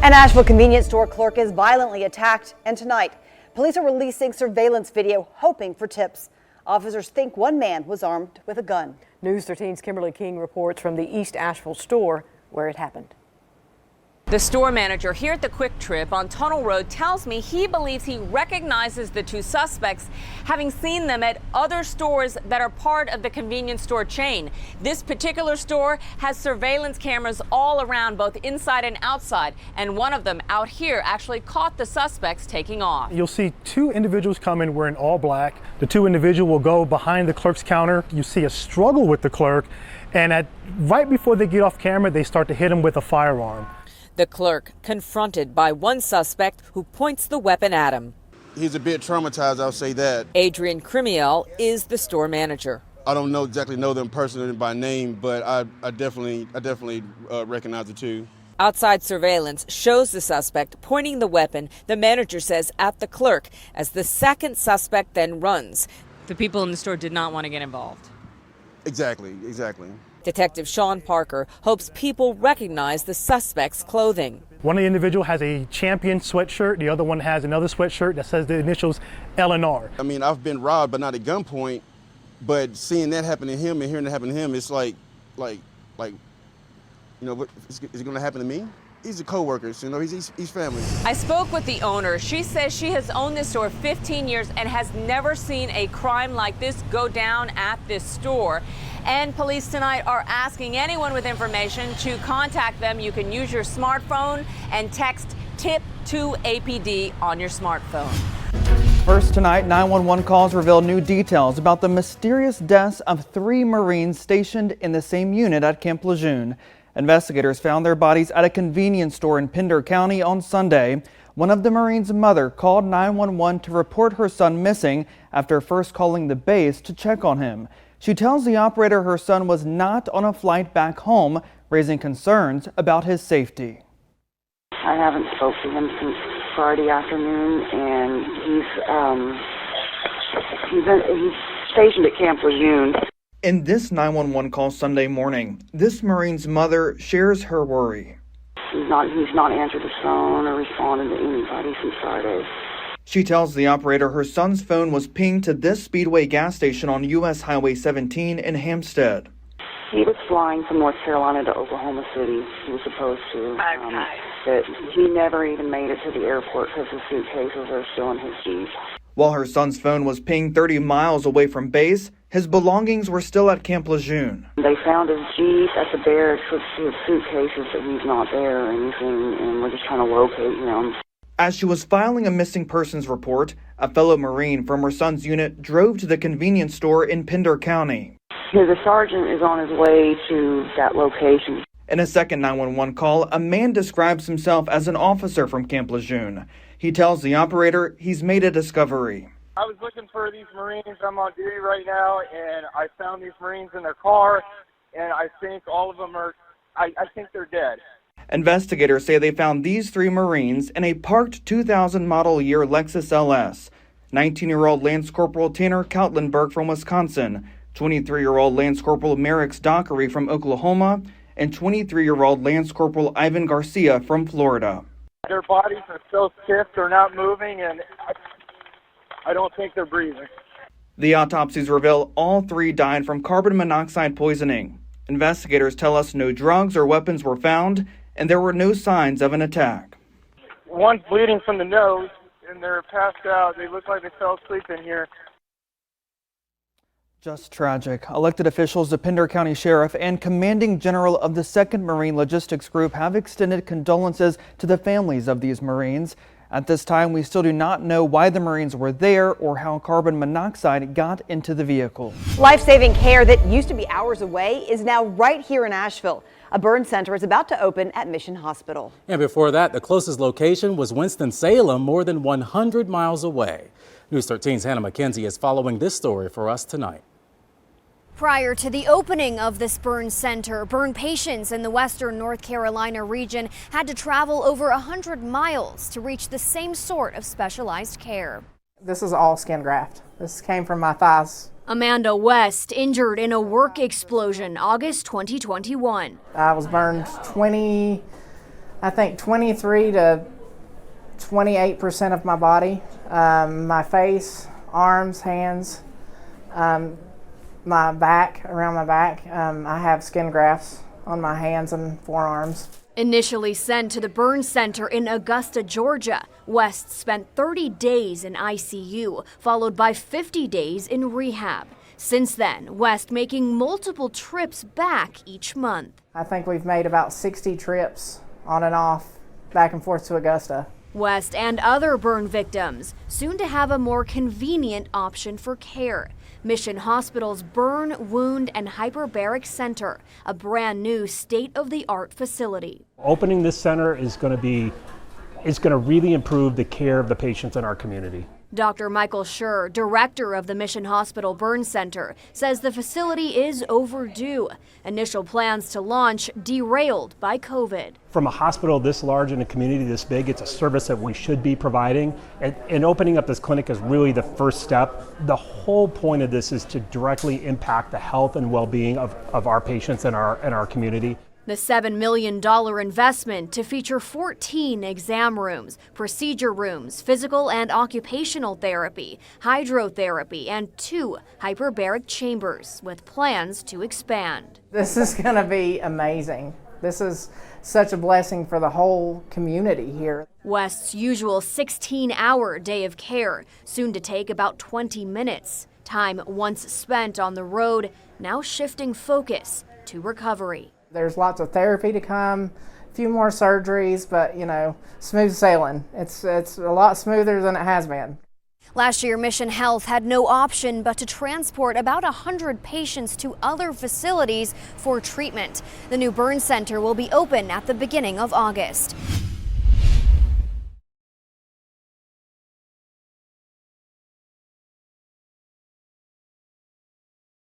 An Asheville convenience store clerk is violently attacked, and tonight, police are releasing surveillance video hoping for tips. Officers think one man was armed with a gun. News 13's Kimberly King reports from the East Asheville store where it happened. The store manager here at the Quiktrip on Tunnel Road tells me he believes he recognizes the two suspects, having seen them at other stores that are part of the convenience store chain. This particular store has surveillance cameras all around, both inside and outside, and one of them out here actually caught the suspects taking off. You'll see two individuals come in wearing all black. The two individuals will go behind the clerk's counter. You see a struggle with the clerk, and right before they get off camera, they start to hit him with a firearm. The clerk confronted by one suspect who points the weapon at him. He's a bit traumatized, I'll say that. Adrian Crimiel is the store manager. I don't exactly know them personally by name, but I definitely recognize the two. Outside surveillance shows the suspect pointing the weapon, the manager says, at the clerk, as the second suspect then runs. The people in the store did not want to get involved. Exactly. Detective Sean Parker hopes people recognize the suspect's clothing. One of the individuals has a Champion sweatshirt. The other one has another sweatshirt that says the initials L&R. I mean, I've been robbed, but not at gunpoint. But seeing that happen to him and hearing that happen to him, it's like, you know, is it going to happen to me? He's a co-worker, so, you know, he's family. I spoke with the owner. She says she has owned this store 15 years and has never seen a crime like this go down at this store. And police tonight are asking anyone with information to contact them. You can use your smartphone and text TIP to APD on your smartphone. First tonight, 911 calls reveal new details about the mysterious deaths of 3 Marines stationed in the same unit at Camp Lejeune. Investigators found their bodies at a convenience store in Pender County on Sunday. One of the Marines' mother called 911 to report her son missing after first calling the base to check on him. She tells the operator her son was not on a flight back home, raising concerns about his safety. I haven't spoken to him since Friday afternoon, and he's stationed at Camp Lejeune. In this 911 call Sunday morning, this Marine's mother shares her worry. He's not answered his phone or responded to anybody since Friday. She tells the operator her son's phone was pinged to this Speedway gas station on U.S. Highway 17 in Hampstead. He was flying from North Carolina to Oklahoma City. He was supposed to. But he never even made it to the airport because his suitcases are still in his Jeep. While her son's phone was pinged 30 miles away from base, his belongings were still at Camp Lejeune. They found his Jeep at the barracks with his suitcases, but he's not there or anything, and we're just trying to locate him. As she was filing a missing persons report, a fellow Marine from her son's unit drove to the convenience store in Pender County. The sergeant is on his way to that location. In a second 911 call, a man describes himself as an officer from Camp Lejeune. He tells the operator he's made a discovery. I was looking for these Marines. I'm on duty right now, and I found these Marines in their car, and I think all of them I think they're dead. Investigators say they found these 3 Marines in a parked 2000 model year Lexus LS. 19-year-old Lance Corporal Tanner Kautlenberg from Wisconsin, 23-year-old Lance Corporal Merrick Dockery from Oklahoma, and 23-year-old Lance Corporal Ivan Garcia from Florida. Their bodies are so stiff, they're not moving, and I don't think they're breathing. The autopsies reveal all 3 died from carbon monoxide poisoning. Investigators tell us no drugs or weapons were found, and there were no signs of an attack. One's bleeding from the nose, and they're passed out. They look like they fell asleep in here. Just tragic. Elected officials, the Pender County Sheriff, and Commanding General of the 2nd Marine Logistics Group have extended condolences to the families of these Marines. At this time, we still do not know why the Marines were there or how carbon monoxide got into the vehicle. Life-saving care that used to be hours away is now right here in Asheville. A burn center is about to open at Mission Hospital. And before that, the closest location was Winston-Salem, more than 100 miles away. News 13's Hannah McKenzie is following this story for us tonight. Prior to the opening of this burn center, burn patients in the western North Carolina region had to travel over 100 miles to reach the same sort of specialized care. This is all skin graft. This came from my thighs. Amanda West injured in a work explosion August 2021. I was burned 20 I think 23 to 28% of my body, my face, arms, hands, my back, around my back. I have skin grafts on my hands and forearms. Initially sent to the burn center in Augusta, Georgia, West spent 30 days in ICU, followed by 50 days in rehab. Since then, West making multiple trips back each month. I think we've made about 60 trips on and off, back and forth to Augusta. West and other burn victims soon to have a more convenient option for care. Mission Hospital's Burn, Wound, and Hyperbaric Center, a brand new state-of-the-art facility. Opening this center is going to really improve the care of the patients in our community. Dr. Michael Schur, director of the Mission Hospital Burn Center, says the facility is overdue. Initial plans to launch derailed by COVID. From a hospital this large and a community this big, it's a service that we should be providing. And opening up this clinic is really the first step. The whole point of this is to directly impact the health and well-being of our patients and our community. The $7 million investment to feature 14 exam rooms, procedure rooms, physical and occupational therapy, hydrotherapy, and 2 hyperbaric chambers with plans to expand. This is going to be amazing. This is such a blessing for the whole community here. West's usual 16-hour day of care, soon to take about 20 minutes. Time once spent on the road, now shifting focus to recovery. There's lots of therapy to come, a few more surgeries, but smooth sailing. It's a lot smoother than it has been. Last year, Mission Health had no option but to transport about 100 patients to other facilities for treatment. The new burn center will be open at the beginning of August.